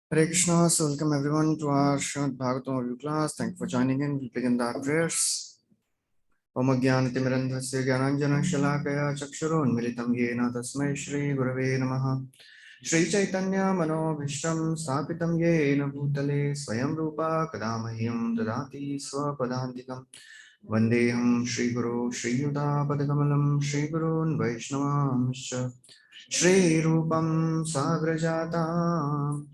Hare Krishna, so welcome everyone to our Srimad Bhagavatam review class. Thank you for joining in. We'll begin our prayers. Om Jnanatimirandhasya Jnananjana Shalakaya Chakshurunmilitam Yena Tasmai Shri Gurave Namaha Shri Chaitanya Manobhishtam Sthapitam Yena Bhutale Swayam Rupa Kadamahyam Dadati Swapadantikam Vandeham Shri Guru Shri Yuda Padakamalam Shri Gurun Vaishnavamscha Shri Rupam Sagrajatam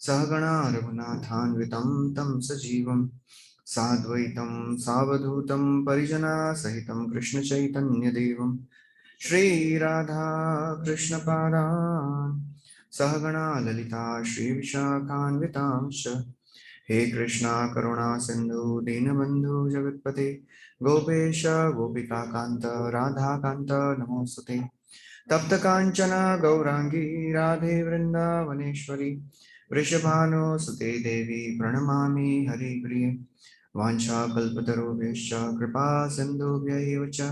Sahagana Raghunathanvitam Tam Sajivam Sadvaitam Savadhutam Parijana Sahitam Krishna Chaitanya Devam Shri Radha Krishna Padan Sahagana Lalita Shri Vishakhanvitamsha He Krishna Karuna Sindhu Dinabandhu Jagatpate Gopesha Gopika Kanta Radha Kanta Namostate तप्त कांचन गौरांगी राधे वृंदावनेश्वरी वृषभानुसुते देवी प्रणमामि हरिप्रिये वाञ्छाकल्पतरुभ्यश्च कृपा सिन्धुभ्यैव च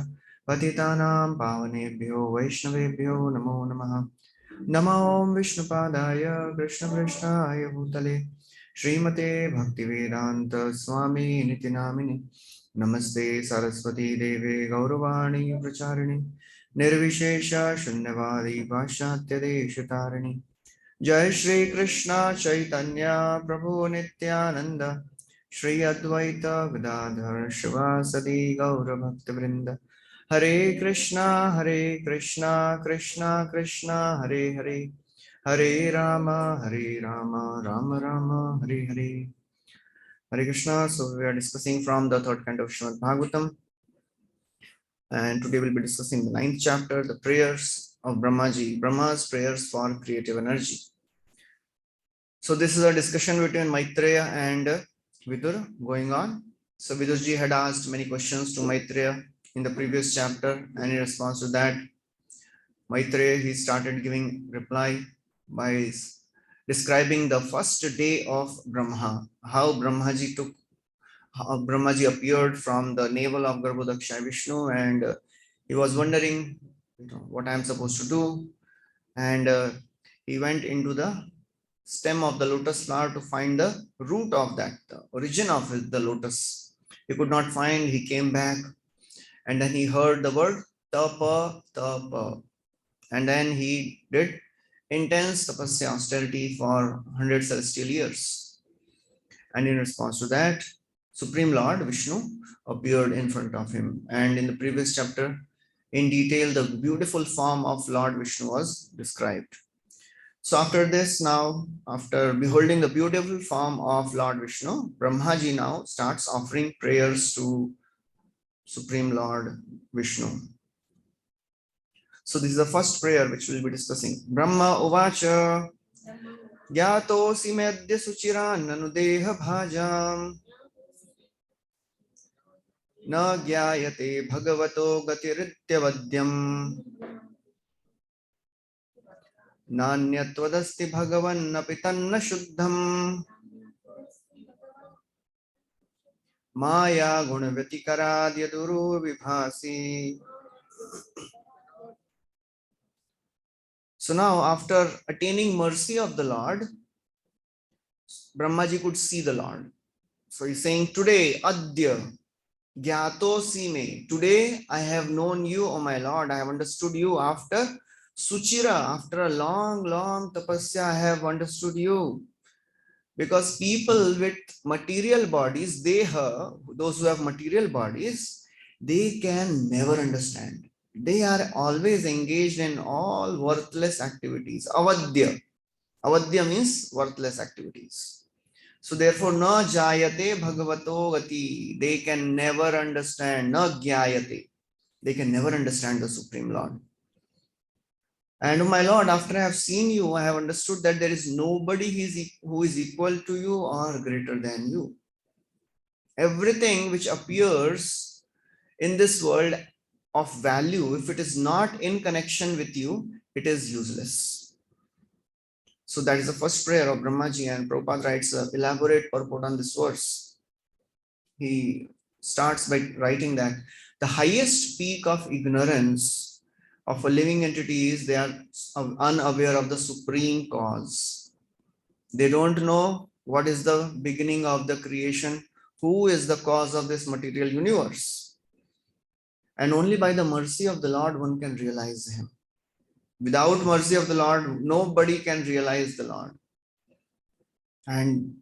पतितानां पावनेभ्यो वैष्णवेभ्यो नमो नमः नमो विष्णुपादाय कृष्णपृष्ठाय भूतले श्रीमते भक्तिवेदान्त स्वामी निति नामिने नमस्ते सरस्वती देवे गौरवाणी प्रचारिणे निर्विशेष शून्यवादी पाश्चात्य देशतारिणी जय श्री कृष्ण चैतन्य प्रभु नित्यानंद श्री अद्वैत गदाधर शिवासदि गौर भक्त वृंद हरे Krishna Krishna Krishna Hare Hare Hare Ram Ram Ram Hare Hare Hare Krishna. So we are discussing from the third canto of Srimad Bhagavatam, and today we'll be discussing the ninth chapter, the prayers of Brahmaji, Brahma's prayers for creative energy. So this is a discussion between Maitreya and Vidur going on. So Vidurji had asked many questions to Maitreya in the previous chapter, and in response to that, Maitreya he started giving reply by describing the first day of Brahma, how Brahmaji appeared from the navel of Garbhodaksha Vishnu, and he was wondering, what I am supposed to do, and he went into the stem of the lotus flower to find the root of that, the origin of the lotus. He could not find. He came back, and then he heard the word tapa, tapa, and then he did intense tapasya, austerity for 100 celestial years. And in response to that, Supreme Lord Vishnu appeared in front of him. And in the previous chapter, in detail, the beautiful form of Lord Vishnu was described. So after this, now, after beholding the beautiful form of Lord Vishnu, Brahmaji now starts offering prayers to Supreme Lord Vishnu. So this is the first prayer which we'll be discussing. Brahma Uvacha Gyatosi Medya Suchiran Nanudeha Bhajam Na Gyayate Bhagavato Gatirityavadyam Nanyatwadasti Bhagavan Napitanna Shuddham Maya Gunavyatikaraadya Duru Vibhasi. So now, after attaining mercy of the Lord, Brahmaji could see the Lord. So he's saying, today, Adya, Gyato Sime, today I have known you, O my Lord, I have understood you after Suchira, after a long, long tapasya, I have understood you. Because people with material bodies, those who have material bodies, they can never understand. They are always engaged in all worthless activities. Avadya. Avadya means worthless activities. So therefore, na jayate bhagavato gati. They can never understand. Na gyayate. They can never understand the Supreme Lord. And my Lord, after I have seen you, I have understood that there is nobody who is equal to you or greater than you. Everything which appears in this world of value, if it is not in connection with you, it is useless. So that is the first prayer of Brahmaji, and Prabhupada writes an elaborate purport on this verse. He starts by writing that the highest peak of ignorance of a living entity is they are unaware of the supreme cause. They don't know what is the beginning of the creation, who is the cause of this material universe. And only by the mercy of the Lord one can realize him. Without mercy of the Lord, nobody can realize the Lord. And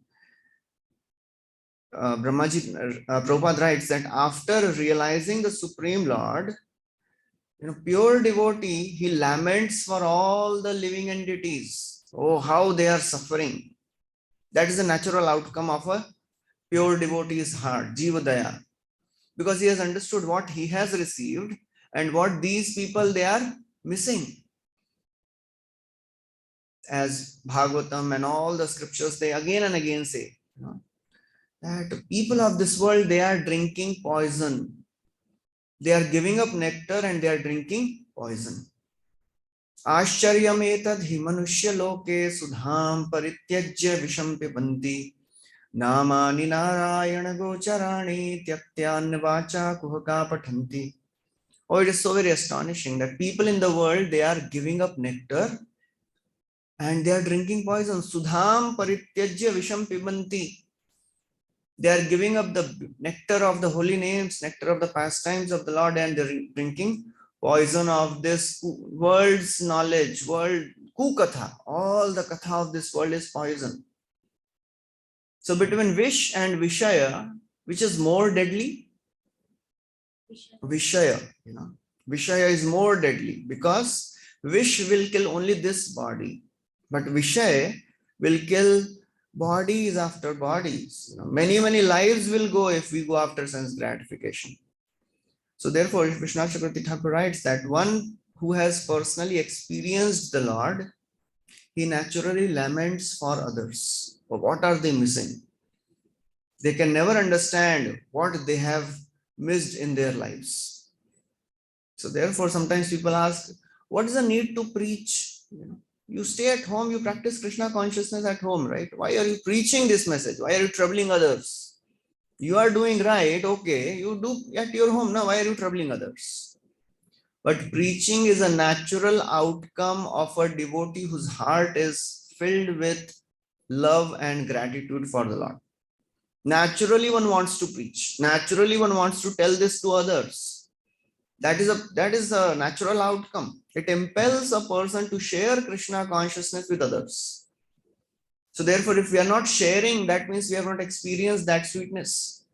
Prabhupada writes that after realizing the Supreme Lord, pure devotee, he laments for all the living entities. Oh, how they are suffering. That is the natural outcome of a pure devotee's heart, Jivadaya. Because he has understood what he has received and what these people they are missing. As Bhagavatam and all the scriptures, they again and again say, that people of this world, they are drinking poison. They are giving up nectar and they are drinking poison. Ashcharyam etad hi manushya loke sudham parityajya visham pibanti namani narayana gocharani tyaktyan vacha kuhaka pathanti. Oh, it is so very astonishing that people in the world, they are giving up nectar and they are drinking poison. Sudham parityajya visham pibanti. They are giving up the nectar of the holy names, nectar of the pastimes of the Lord, and they're drinking poison of this world's knowledge, world kukatha. All the katha of this world is poison. So between Vish and Vishaya, which is more deadly? Vishaya, Vishaya is more deadly because Vish will kill only this body, but Vishaya will kill bodies after bodies. Many lives will go if we go after sense gratification. So therefore, Vishnu Chakravarti Thakur writes that one who has personally experienced the Lord, he naturally laments for others. But what are they missing? They can never understand what they have missed in their lives. So therefore, sometimes people ask, what is the need to preach? You stay at home, you practice Krishna consciousness at home, right? Why are you preaching this message? Why are you troubling others? You are doing right, okay, you do at your home. Now, why are you troubling others? But preaching is a natural outcome of a devotee whose heart is filled with love and gratitude for the Lord. Naturally, one wants to preach. Naturally, one wants to tell this to others. That is a natural outcome. It impels a person to share Krishna consciousness with others. So therefore, if we are not sharing, that means we have not experienced that sweetness.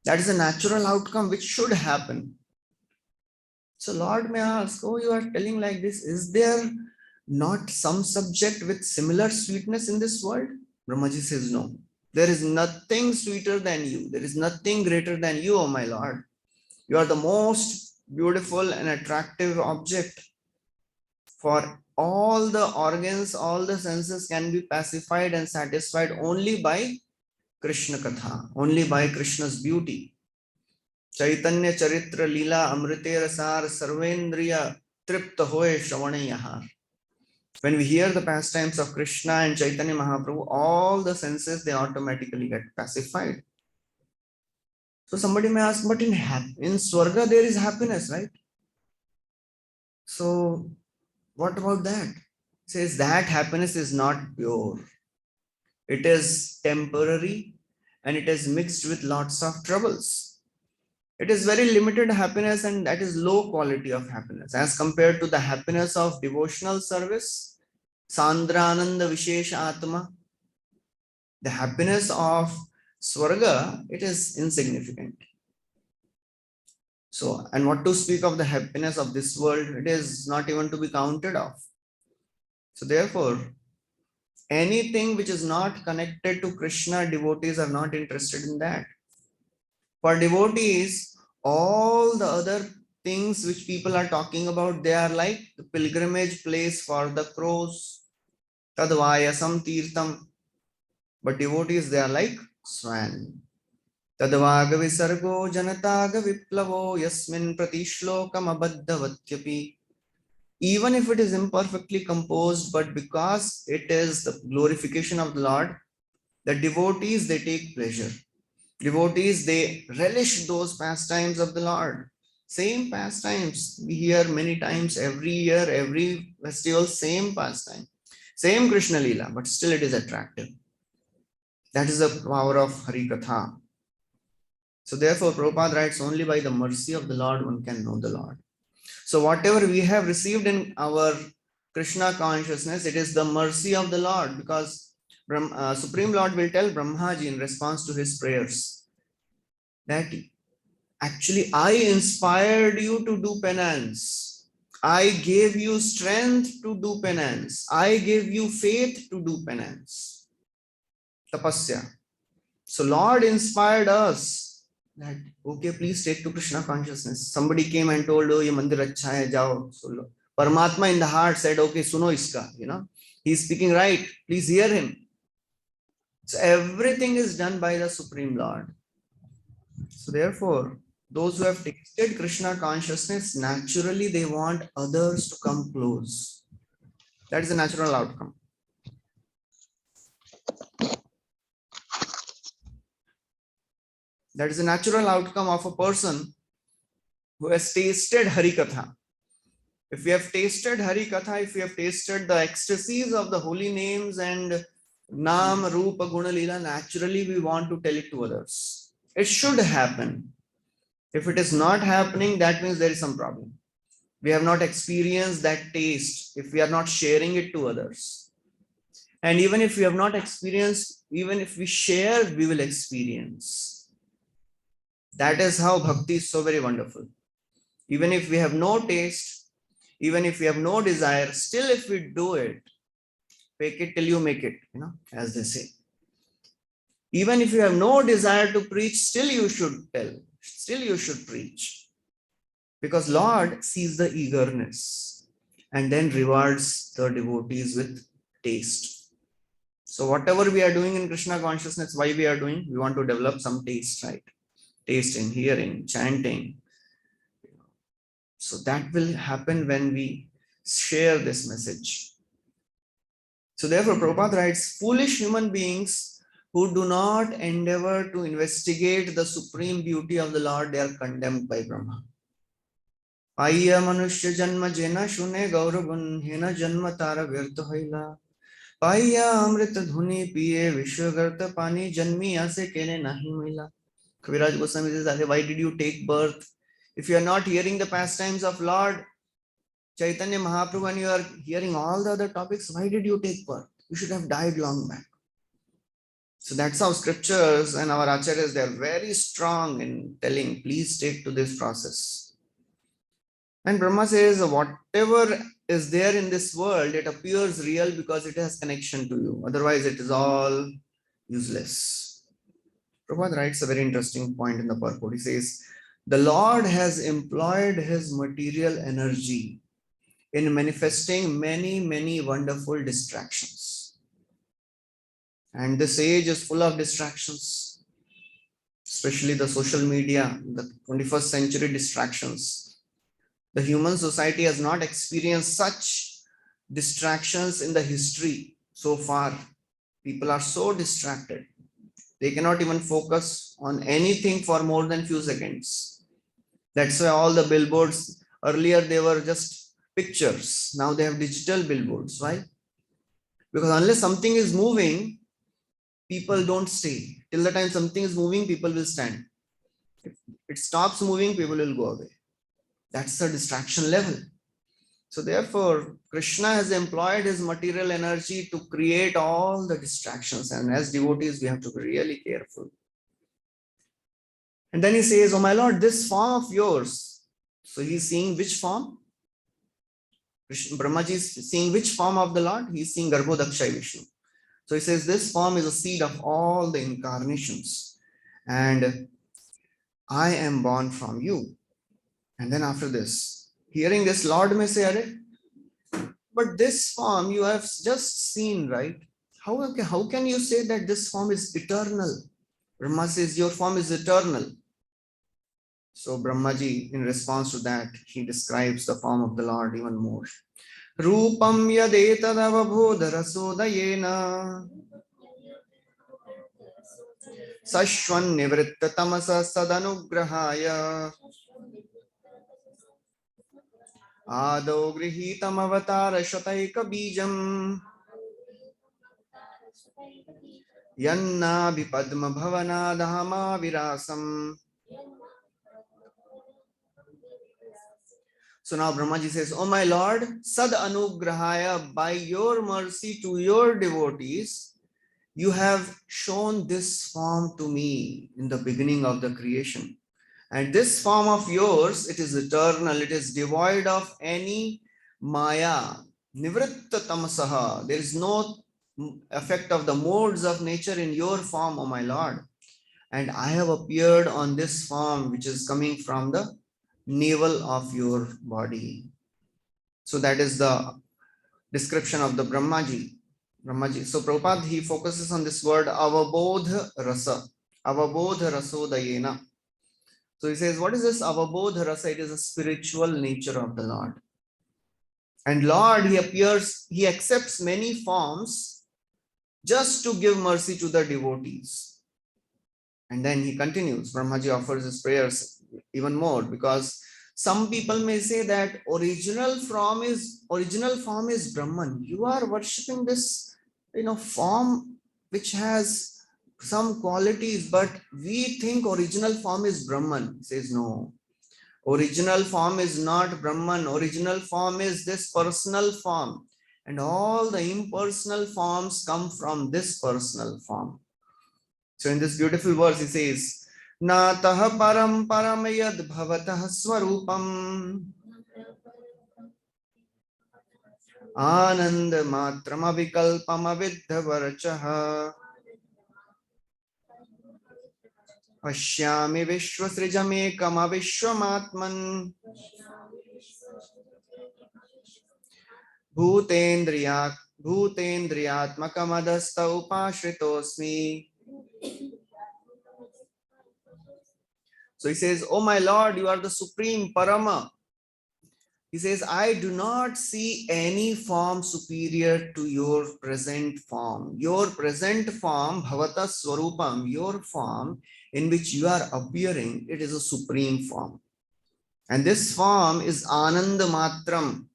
That is a natural outcome which should happen. So Lord may ask, oh, you are telling like this, is there not some subject with similar sweetness in this world? Brahmaji says, no. There is nothing sweeter than you. There is nothing greater than you, oh my Lord. You are the most beautiful and attractive object. For all the organs, all the senses can be pacified and satisfied only by Krishna Katha, only by Krishna's beauty. Chaitanya Charitra Leela Amrite Rasar Sarvendriya Tripta Hoye Shravanayaha. When we hear the pastimes of Krishna and Chaitanya Mahaprabhu, all the senses, they automatically get pacified. So somebody may ask, but in Swarga there is happiness, right? So what about that? It says that happiness is not pure. It is temporary and it is mixed with lots of troubles. It is very limited happiness and that is low quality of happiness as compared to the happiness of devotional service. Sandrananda Vishesha Atma. The happiness of Swarga, it is insignificant. So, and what to speak of the happiness of this world, it is not even to be counted of. So therefore, anything which is not connected to Krishna, devotees are not interested in that. For devotees, all the other things which people are talking about, they are like the pilgrimage place for the crows, tadvayasam tirtam. But devotees, they are like swan. Tadvaga visargo janataga viplavo yasmin pratishlokam abaddhavatyapi. Even if it is imperfectly composed, but because it is the glorification of the Lord, the devotees, they take pleasure. Devotees, they relish those pastimes of the Lord. Same pastimes we hear many times every year, every festival, same pastime, same Krishna Leela, but still it is attractive. That is the power of Harikatha. So therefore, Prabhupada writes, only by the mercy of the Lord one can know the Lord. So whatever we have received in our Krishna consciousness, it is the mercy of the Lord, because Supreme Lord will tell Brahmaji in response to his prayers that actually I inspired you to do penance. I gave you strength to do penance. I gave you faith to do penance. Tapasya. So Lord inspired us that, okay, please take to Krishna consciousness. Somebody came and told, oh, ye mandir acha hai, jao. So Paramatma in the heart said, okay, suno iska, he's speaking right. Please hear him. So everything is done by the Supreme Lord. So therefore, those who have tasted Krishna consciousness, naturally they want others to come close. That is a natural outcome. That is a natural outcome of a person who has tasted Harikatha. If we have tasted Harikatha, if we have tasted the ecstasies of the holy names and Nam, Rupa, Guna, Lila, naturally we want to tell it to others. It should happen. If it is not happening, that means there is some problem. We have not experienced that taste if we are not sharing it to others. And even if we have not experienced, even if we share, we will experience. That is how bhakti is so very wonderful. Even if we have no taste, even if we have no desire, still if we do it, fake it till you make it, as they say. Even if you have no desire to preach, still you should tell, still you should preach. Because Lord sees the eagerness and then rewards the devotees with taste. So whatever we are doing in Krishna consciousness, why we are doing? We want to develop some taste, right? Taste in hearing, chanting. So that will happen when we share this message. So therefore, Prabhupada writes, foolish human beings who do not endeavor to investigate the supreme beauty of the Lord, they are condemned by Brahma. Ayya manushya janma jena shune gauragun hena janma tara virta hoila. Paya amrita dhuni piye vishwagarta pani janmi ase kene nahi mila. Kaviraj Goswami says, why did you take birth? If you are not hearing the pastimes of Lord Chaitanya Mahaprabhu and you are hearing all the other topics, why did you take birth? You should have died long back. So that's how scriptures and our acharyas, they are very strong in telling, please take to this process. And Brahma says, whatever is there in this world, it appears real because it has connection to you. Otherwise, it is all useless. Prabhupada writes a very interesting point in the purport. He says, the Lord has employed his material energy in manifesting many, many wonderful distractions. And this age is full of distractions, especially the social media, the 21st century distractions. The human society has not experienced such distractions in the history so far. People are so distracted. They cannot even focus on anything for more than few seconds. That's why all the billboards, earlier they were just pictures. Now they have digital billboards. Why? Because unless something is moving, people don't stay. Till the time something is moving, people will stand. If it stops moving, people will go away. That's the distraction level. So therefore, Krishna has employed his material energy to create all the distractions. And as devotees, we have to be really careful. And then he says, oh my Lord, this form of yours. So he's seeing which form? Brahmaji is seeing which form of the Lord? He's seeing Garbhodakshay Vishnu. So he says, this form is a seed of all the incarnations. And I am born from you. And then after this, hearing this, Lord may say, but this form you have just seen, right? How can you say that this form is eternal? Brahma says, your form is eternal. So Brahmaji, in response to that, he describes the form of the Lord even more. Rupam yadetadavabodharasodayena Sashwan nivritta tamasa sadanugrahaya Ado grihitam avatara shataika bijam Yanna Vipadma Bhavana Dhamma Virasam. So now Brahmaji says, "Oh my Lord, Sad Anugrahaya, by your mercy to your devotees, you have shown this form to me in the beginning of the creation. And this form of yours, it is eternal, it is devoid of any maya, nivritta tamasaha. There is no effect of the modes of nature in your form, O my Lord. And I have appeared on this form which is coming from the navel of your body." So that is the description of the Brahmaji. So Prabhupada, he focuses on this word avabodha rasa. Avabodha rasodayena. So he says, what is this avabodha rasa? It is a spiritual nature of the Lord. And Lord, he appears, he accepts many forms just to give mercy to the devotees. And then he continues, Brahmaji offers his prayers even more, because some people may say that original form is Brahman. You are worshipping this, form which has some qualities, but we think original form is Brahman. He says no. Original form is not Brahman. Original form is this personal form. And all the impersonal forms come from this personal form. So in this beautiful verse, he says, Natah param paramayad bhavatah swarupam Anand matram avikalpam avidha varachaha Ashyami vishwasrijamekam avishwamatman Bhutendriyatmakam adhasta upashritosmi. So he says, "Oh my Lord, you are the supreme Parama." He says, "I do not see any form superior to your present form. Your present form, Bhavata Swarupam, your form in which you are appearing, it is a supreme form. And this form is Ananda Matram.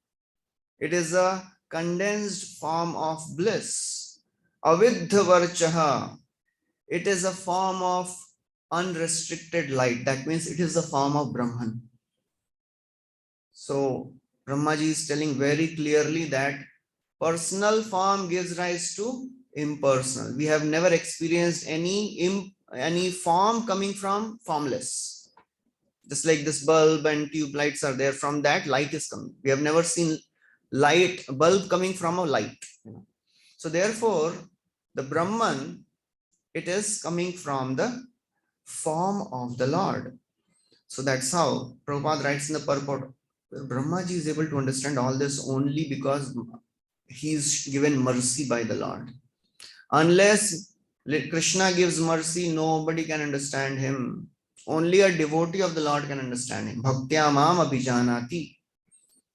It is a condensed form of bliss. Avidha Varchaha. It is a form of unrestricted light. That means it is a form of Brahman." So Brahmaji is telling very clearly that personal form gives rise to impersonal. We have never experienced any form coming from formless. Just like this bulb and tube lights are there, from that light is coming. We have never seen bulb coming from a light. So therefore, the Brahman, it is coming from the form of the Lord. So that's how Prabhupada writes in the purport. Brahmaji is able to understand all this only because he is given mercy by the Lord. Unless Krishna gives mercy, nobody can understand him. Only a devotee of the Lord can understand him. Bhaktya mam abhijanati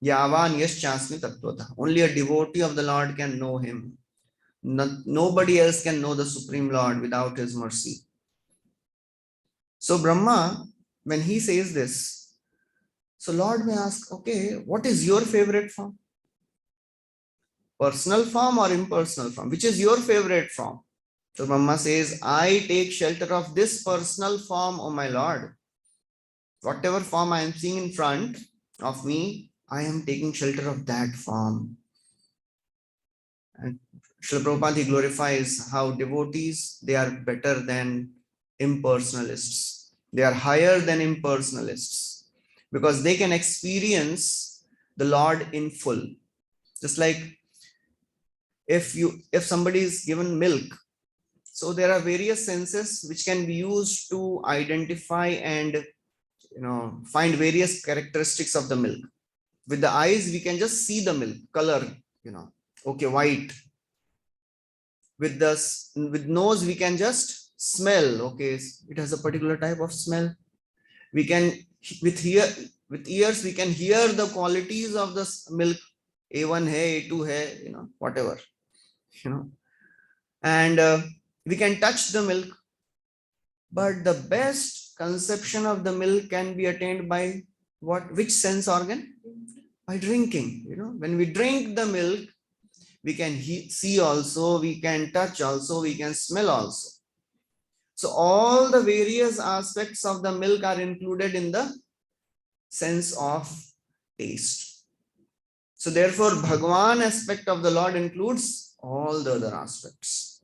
yavan yaschasmi tattvata. Only a devotee of the Lord can know him. Nobody else can know the Supreme Lord without his mercy. So Brahma, when he says this, so Lord may ask, okay, what is your favorite form? Personal form or impersonal form? Which is your favorite form? So Brahma says, I take shelter of this personal form, O my Lord. Whatever form I am seeing in front of me, I am taking shelter of that form. And Srila Prabhupada glorifies how devotees, they are better than impersonalists. They are higher than impersonalists, because they can experience the Lord in full. Just like if somebody is given milk, so there are various senses which can be used to identify and find various characteristics of the milk. With the eyes, we can just see the milk color, okay, white. With nose, we can just smell, okay, it has a particular type of smell. We can, with ears, we can hear the qualities of the milk. A1 hai, A2 hai, whatever, and we can touch the milk. But the best conception of the milk can be attained by which sense organ? By drinking. When we drink the milk, we can see also, we can touch also, we can smell also. So all the various aspects of the milk are included in the sense of taste. So therefore, Bhagwan aspect of the Lord includes all the other aspects.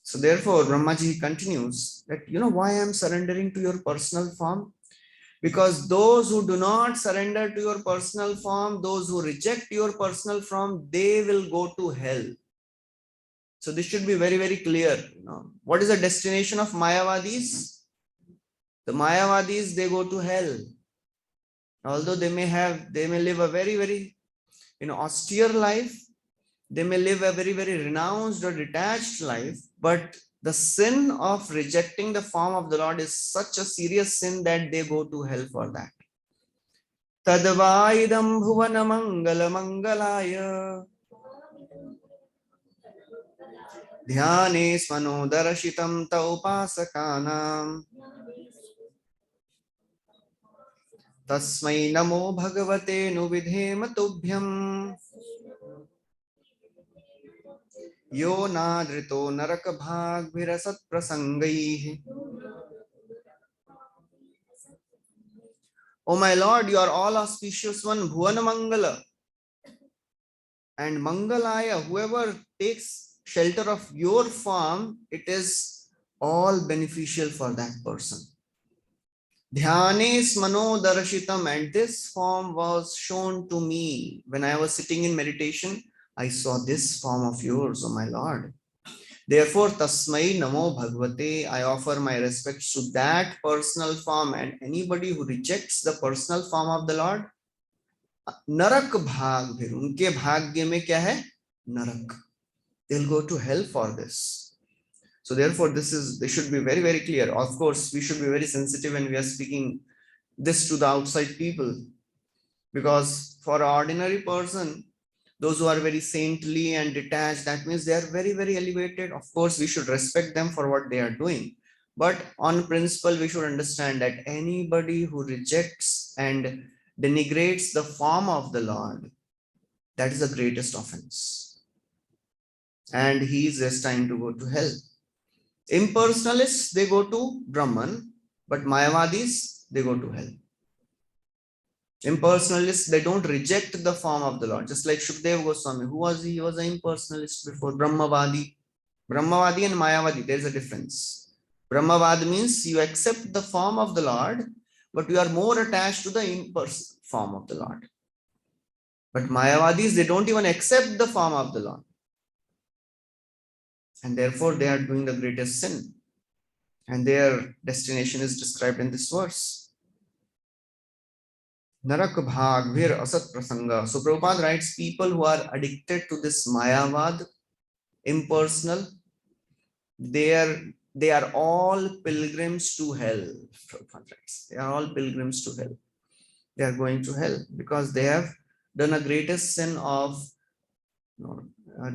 So therefore, Brahmaji continues that, why I am surrendering to your personal form? Because those who do not surrender to your personal form, those who reject your personal form, they will go to hell. So this should be very, very clear. What is the destination of Mayavadis? The Mayavadis, they go to hell. Although they may live a very, very, austere life. They may live a very, very renounced or detached life, but the sin of rejecting the form of the Lord is such a serious sin that they go to hell for that. Tadvaidam bhuvana mangala mangalaya dhyane smano darashitam taupasakanam tasmai namo bhagavate nu vidhema tubhyam yo nadrito narak bhag virasat prasangai. O my Lord, you are all auspicious one, Bhuvana Mangala. And Mangalaya, whoever takes shelter of your form, it is all beneficial for that person. Dhyanes mano darashitam, and this form was shown to me. When I was sitting in meditation, I saw this form of yours, O my Lord. Therefore, tasmai namo bhagavate, I offer my respects to that personal form, and anybody who rejects the personal form of the Lord, narak bhag bhir, unke bhagya mein kya hai? Narak. They'll go to hell for this. So therefore, this should be very, very clear. Of course, we should be very sensitive when we are speaking this to the outside people, because for an ordinary person, those who are very saintly and detached, that means they are very, very elevated. Of course, we should respect them for what they are doing. But on principle, we should understand that anybody who rejects and denigrates the form of the Lord, that is the greatest offense. And he is destined to go to hell. Impersonalists, they go to Brahman, but Mayavadis, they go to hell. Impersonalists, they don't reject the form of the Lord. Just like Shukdev Goswami. Who was he? He was an impersonalist before. Brahmavadi. Brahmavadi and Mayavadi, there is a difference. Brahmavad means you accept the form of the Lord, but you are more attached to the impersonal form of the Lord. But Mayavadis, they don't even accept the form of the Lord. And therefore, they are doing the greatest sin. And their destination is described in this verse. Narak bhag vir asat prasanga. So Prabhupada writes, people who are addicted to this Mayavad, impersonal, they are all pilgrims to hell. Prabhupada writes, they are all pilgrims to hell. They are going to hell because they have done a greatest sin of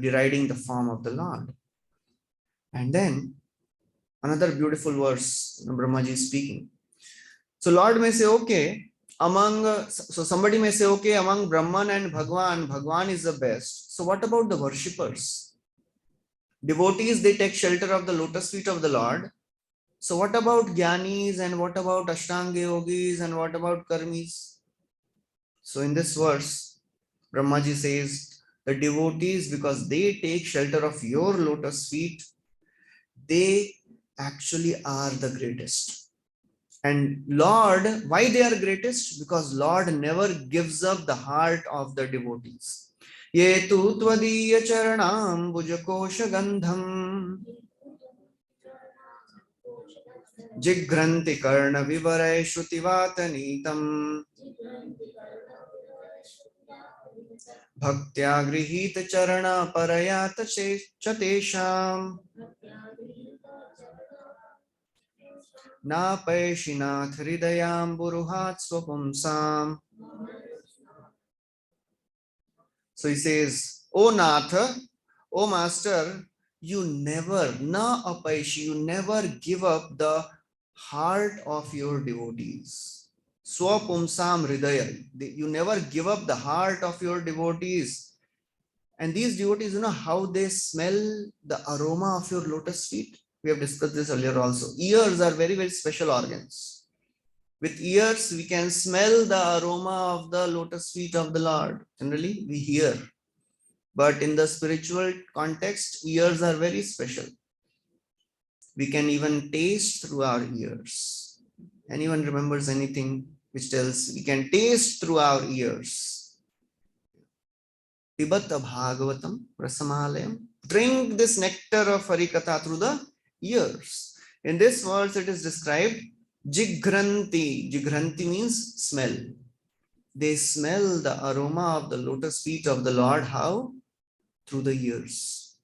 deriding the form of the Lord. And then another beautiful verse, Brahmaji is speaking. So Lord may say, okay, somebody may say, okay, among Brahman and Bhagwan is the best. So what about the worshippers? Devotees, they take shelter of the lotus feet of the Lord. So what about Jnanis, and what about Ashtanga yogis, and what about Karmis? So in this verse, Brahmaji says, the devotees, because they take shelter of your lotus feet, they actually are the greatest. And Lord, why they are greatest? Because Lord never gives up the heart of the devotees. Ye tu tvadiya charanam bhujakosha gandham jigranti karna vivaray shrutivata bhaktya grihita charana parayata chatesham na paishinath hridayam buruhat swapumsam. So he says, O Nath, O Master, you never, na apaishi, you never give up the heart of your devotees. Swapumsam hridaya, you never give up the heart of your devotees. And these devotees, how they smell the aroma of your lotus feet. We have discussed this earlier also. Ears are very, very special organs. With ears, we can smell the aroma of the lotus feet of the Lord. Generally, we hear. But in the spiritual context, ears are very special. We can even taste through our ears. Anyone remembers anything which tells we can taste through our ears? Pibata Bhagavatam Rasamalayam. Drink this nectar of Harikatha through the ears. In this verse, it is described Jigranti. Jigranti means smell. They smell the aroma of the lotus feet of the Lord. How? Through the ears.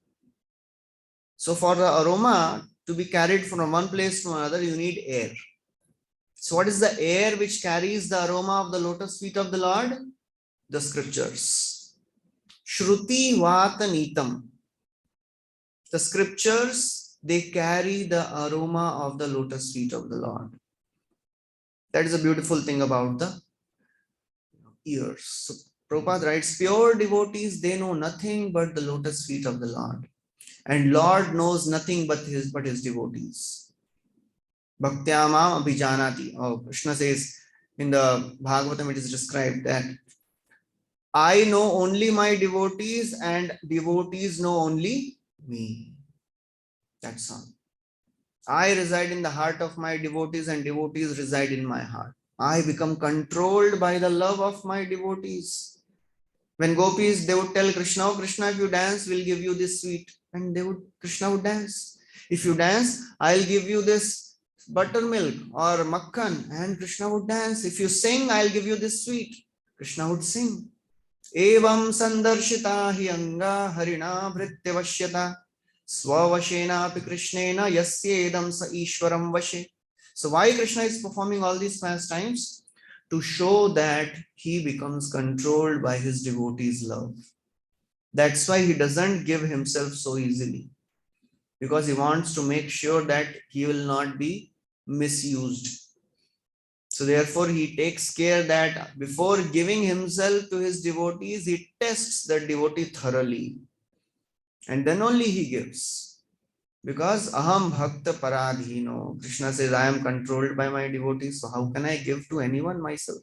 So for the aroma to be carried from one place to another, you need air. So what is the air which carries the aroma of the lotus feet of the Lord? The scriptures. Shruti Vata Nitam. The scriptures, they carry the aroma of the lotus feet of the Lord. That is a beautiful thing about the ears. So Prabhupada writes, pure devotees, they know nothing but the lotus feet of the Lord. And Lord knows nothing but his devotees. Bhaktyamam abhijanati. Oh, Krishna says in the Bhagavatam, it is described that I know only my devotees and devotees know only me. That's all. I reside in the heart of my devotees and devotees reside in my heart. I become controlled by the love of my devotees. When gopis, they would tell Krishna, oh Krishna, if you dance, we'll give you this sweet. And Krishna would dance. If you dance, I'll give you this buttermilk or makhan. And Krishna would dance. If you sing, I'll give you this sweet. Krishna would sing. Evam sandarshita hi anga harina bhrityavashyata swavashena api krishnena yasyedam sa ishwaram vashe. So why Krishna is performing all these pastimes? To show that he becomes controlled by his devotees' love. That's why he doesn't give himself so easily, because he wants to make sure that he will not be misused. So therefore, he takes care that before giving himself to his devotees, he tests the devotee thoroughly. And then only he gives. Because aham bhakta paradhino. Krishna says, I am controlled by my devotees. So how can I give to anyone myself?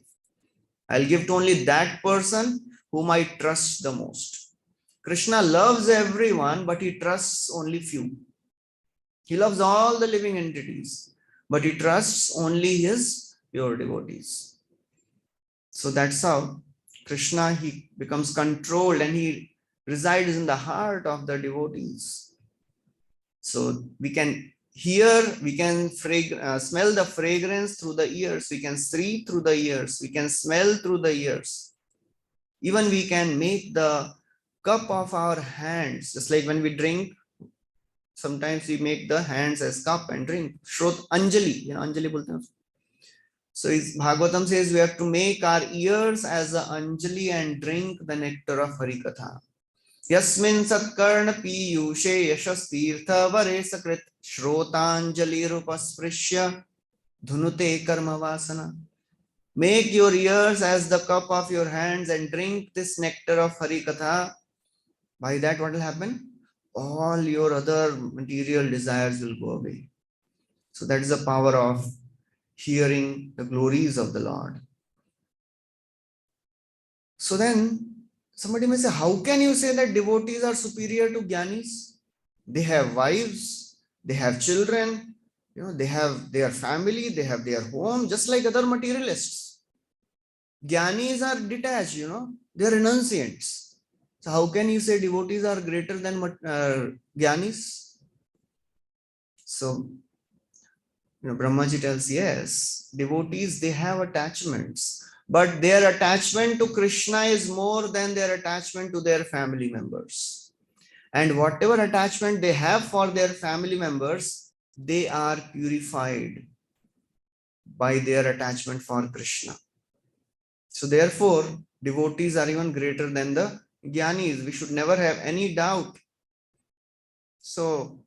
I'll give to only that person whom I trust the most. Krishna loves everyone, but he trusts only few. He loves all the living entities, but he trusts only his pure devotees. So that's how Krishna, he becomes controlled and he resides in the heart of the devotees. So we can hear, we can smell the fragrance through the ears, we can see through the ears, we can smell through the ears. Even we can make the cup of our hands, just like when we drink, sometimes we make the hands as cup and drink. Shrot Anjali, Anjali bolte hain. So Bhagavatam says we have to make our ears as an Anjali and drink the nectar of Harikatha. Yasmin satkarna piyushe yashastirtha vare sakrit shrotanjali rupasprisya dhunute karma vasana. Make your ears as the cup of your hands and drink this nectar of Harikatha. By that, what will happen? All your other material desires will go away. So that is the power of hearing the glories of the Lord. So then somebody may say, how can you say that devotees are superior to jnanis? They have wives, they have children, they have their family, they have their home, just like other materialists. Jnanis are detached, they are renunciants. So how can you say devotees are greater than jnanis? So, Brahmaji tells, yes, devotees, they have attachments, but their attachment to Krishna is more than their attachment to their family members. And whatever attachment they have for their family members, they are purified by their attachment for Krishna. So therefore, devotees are even greater than the jnanis. We should never have any doubt. So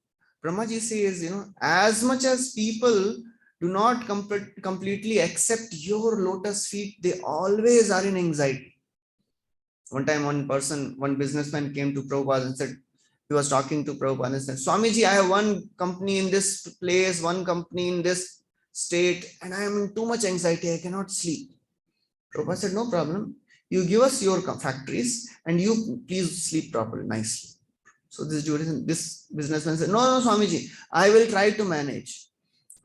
Brahmaji says, as much as people do not completely accept your lotus feet, they always are in anxiety. One time, one businessman came to Prabhupada and said, he was talking to Prabhupada and said, Swamiji, I have one company in this place, one company in this state, and I am in too much anxiety. I cannot sleep. Prabhupada said, no problem. You give us your factories and you please sleep properly, nicely. So this businessman said, no, no, Swamiji, I will try to manage.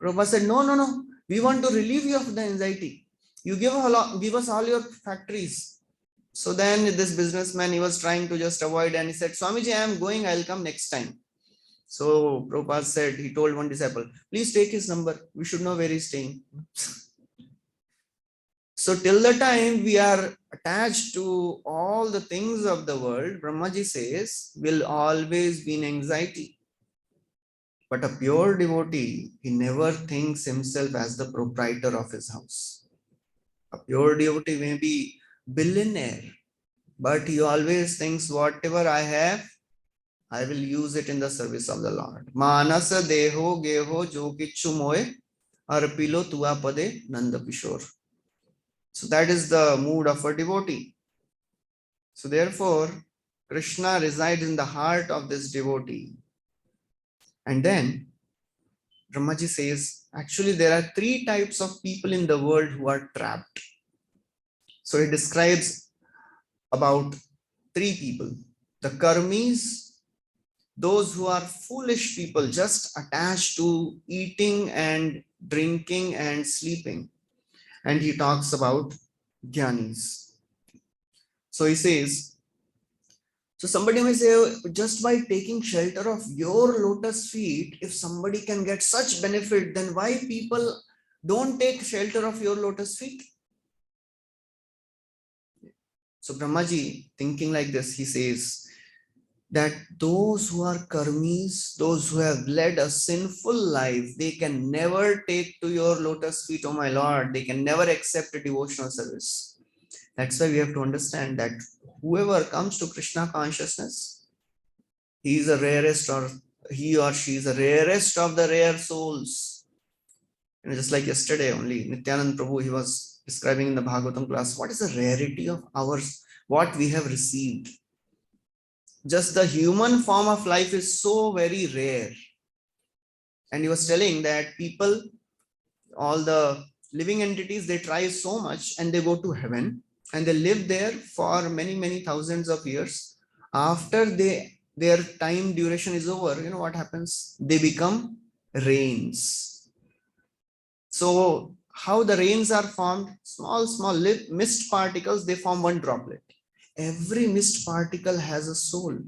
Prabhupada said, no, no, no. We want to relieve you of the anxiety. You give us all your factories. So then this businessman, he was trying to just avoid, and he said, Swamiji, I am going, I'll come next time. So Prabhupada said, he told one disciple, please take his number. We should know where he's staying. So till the time we are attached to all the things of the world, Brahmaji says, will always be in anxiety. But a pure devotee, he never thinks himself as the proprietor of his house. A pure devotee may be billionaire, but he always thinks, whatever I have, I will use it in the service of the Lord. Manasa deho geho jo kichu moe arpilo tuapade nanda pishor. So that is the mood of a devotee. So therefore, Krishna resides in the heart of this devotee. And then Brahmaji says, actually there are three types of people in the world who are trapped. So he describes about three people. The karmis, those who are foolish people, just attached to eating and drinking and sleeping. And he talks about jnanis. So he says, so somebody may say, just by taking shelter of your lotus feet, if somebody can get such benefit, then why people don't take shelter of your lotus feet? So Brahmaji, thinking like this, he says that those who are karmis, those who have led a sinful life, they can never take to your lotus feet, oh my Lord. They can never accept a devotional service. That's why we have to understand that whoever comes to Krishna consciousness, he is the rarest, or he or she is the rarest of the rare souls. And just like yesterday only, Nityanand Prabhu, he was describing in the Bhagavatam class, what is the rarity of ours, what we have received. Just the human form of life is so very rare. And he was telling that people, all the living entities, they try so much and they go to heaven and they live there for many, many thousands of years. After their time duration is over, you know what happens? They become rains. So how the rains are formed? Small mist particles, they form one droplet. Every mist particle has a soul.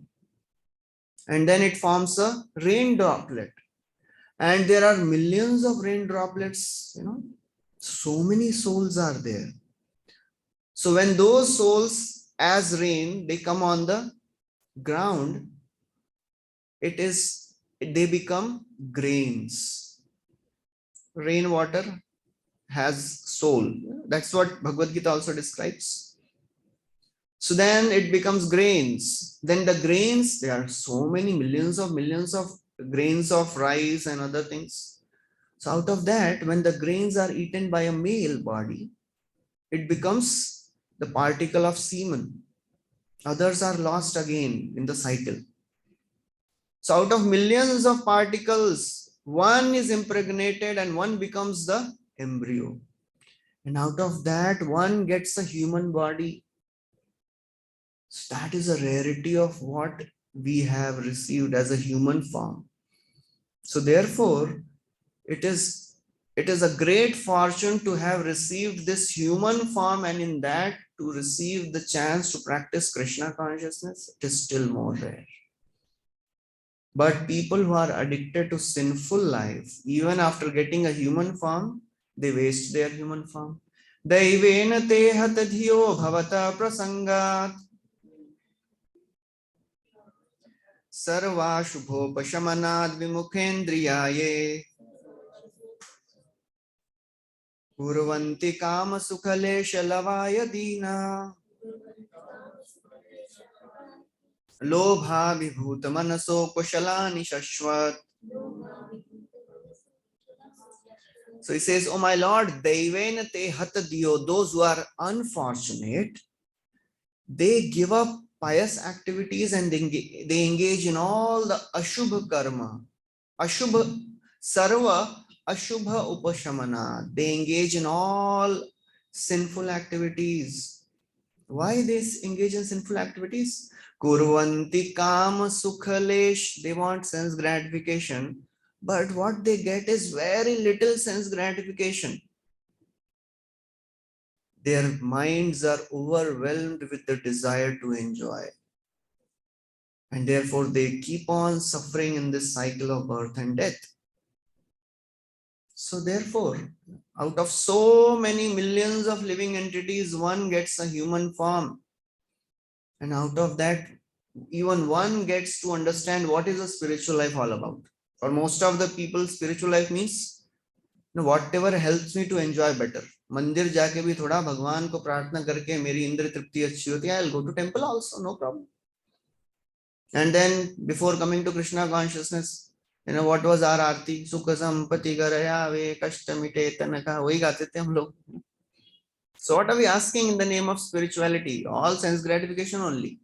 And then it forms a rain droplet. And there are millions of rain droplets, you know. So many souls are there. So when those souls as rain, they come on the ground, they become grains. Rainwater has soul. That's what Bhagavad Gita also describes. So then it becomes grains. Then the grains, there are so many millions of grains of rice and other things. So out of that, when the grains are eaten by a male body, it becomes the particle of semen. Others are lost again in the cycle. So out of millions of particles, one is impregnated and one becomes the embryo. And out of that, one gets a human body. So that is a rarity of what we have received as a human form. So therefore, it is a great fortune to have received this human form, and in that to receive the chance to practice Krishna consciousness, it is still more rare. But people who are addicted to sinful life, even after getting a human form, they waste their human form. Daivena te hatadhiyo bhavata prasangat sarva shubhopashamanad vimukhendriyaye kurvanti kama sukhale shalavaya dina lobha vibhuta manaso kushalani shashvat. So he says, oh my Lord, Daivena te hatadiyo, those who are unfortunate, they give up pious activities and they engage in all the Ashubha karma. Ashubha Sarva Ashubha Upashamana. They engage in all sinful activities. Why they engage in sinful activities? Kurvanti Kama Sukhalesh. They want sense gratification, but what they get is very little sense gratification. Their minds are overwhelmed with the desire to enjoy. And therefore, they keep on suffering in this cycle of birth and death. So therefore, out of so many millions of living entities, one gets a human form. And out of that, even one gets to understand what is a spiritual life all about. For most of the people, spiritual life means whatever helps me to enjoy better. मंदिर जाके भी थोड़ा भगवान को प्रार्थना करके मेरी इंद्र तृप्ति अच्छी होती है, I'll go to temple also, no problem. And then before coming to Krishna consciousness, what was our आरती? सुख संपत्ति गरयावे कष्ट मिटे तनका, वही गाते थे हम लोग. So what are we asking in the name of spirituality? All sense gratification only.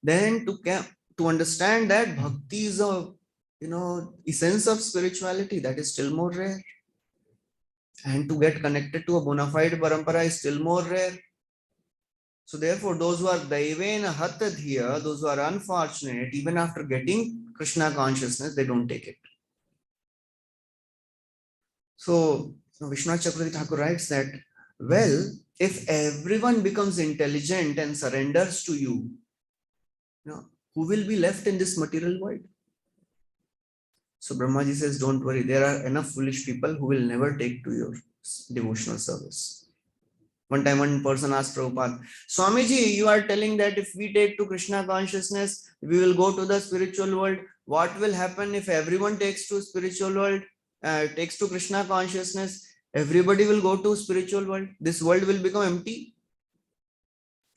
Then to understand that bhakti is a essence of spirituality, that is still more rare. And to get connected to a bona fide parampara is still more rare. So therefore, those who are daivena hatadhiya, those who are unfortunate, even after getting Krishna consciousness, they don't take it. So Vishnu Chakravarti Thakur writes that, well, if everyone becomes intelligent and surrenders to you, who will be left in this material world? So Brahmaji says, don't worry, there are enough foolish people who will never take to your devotional service. One time one person asked Prabhupada, Swamiji, you are telling that if we take to Krishna consciousness, we will go to the spiritual world. What will happen if everyone takes to spiritual world, takes to Krishna consciousness? Everybody will go to spiritual world. This world will become empty.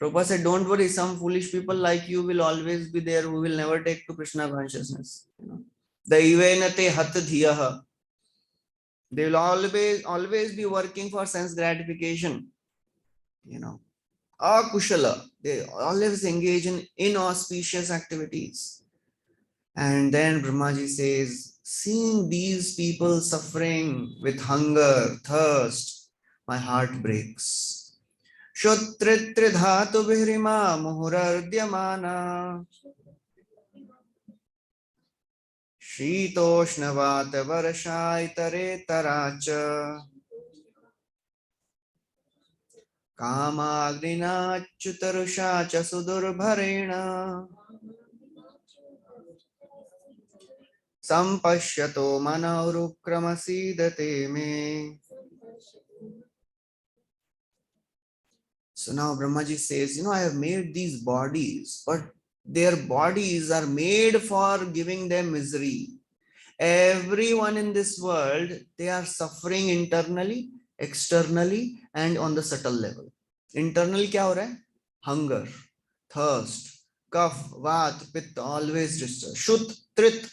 Prabhupada said, don't worry, some foolish people like you will always be there who will never take to Krishna consciousness. Daivenate hat dhiyaha. They will always be working for sense gratification. Akushala. They always engage in inauspicious activities. And then Brahmaji says, seeing these people suffering with hunger, thirst, my heart breaks. Shotritri dhatu vihrima muhuraryamana. Shitoshnavat varashai taracha. Kamagrina chutarusha cha sudurbharena. Sampashyato manaurukramasidate me. So now Brahmaji says, I have made these bodies, but their bodies are made for giving them misery. Everyone in this world, they are suffering internally, externally, and on the subtle level. Internally, kya ho raha hai? Hunger, thirst, cough, vat, pitta, always disturbed. Shut, trit.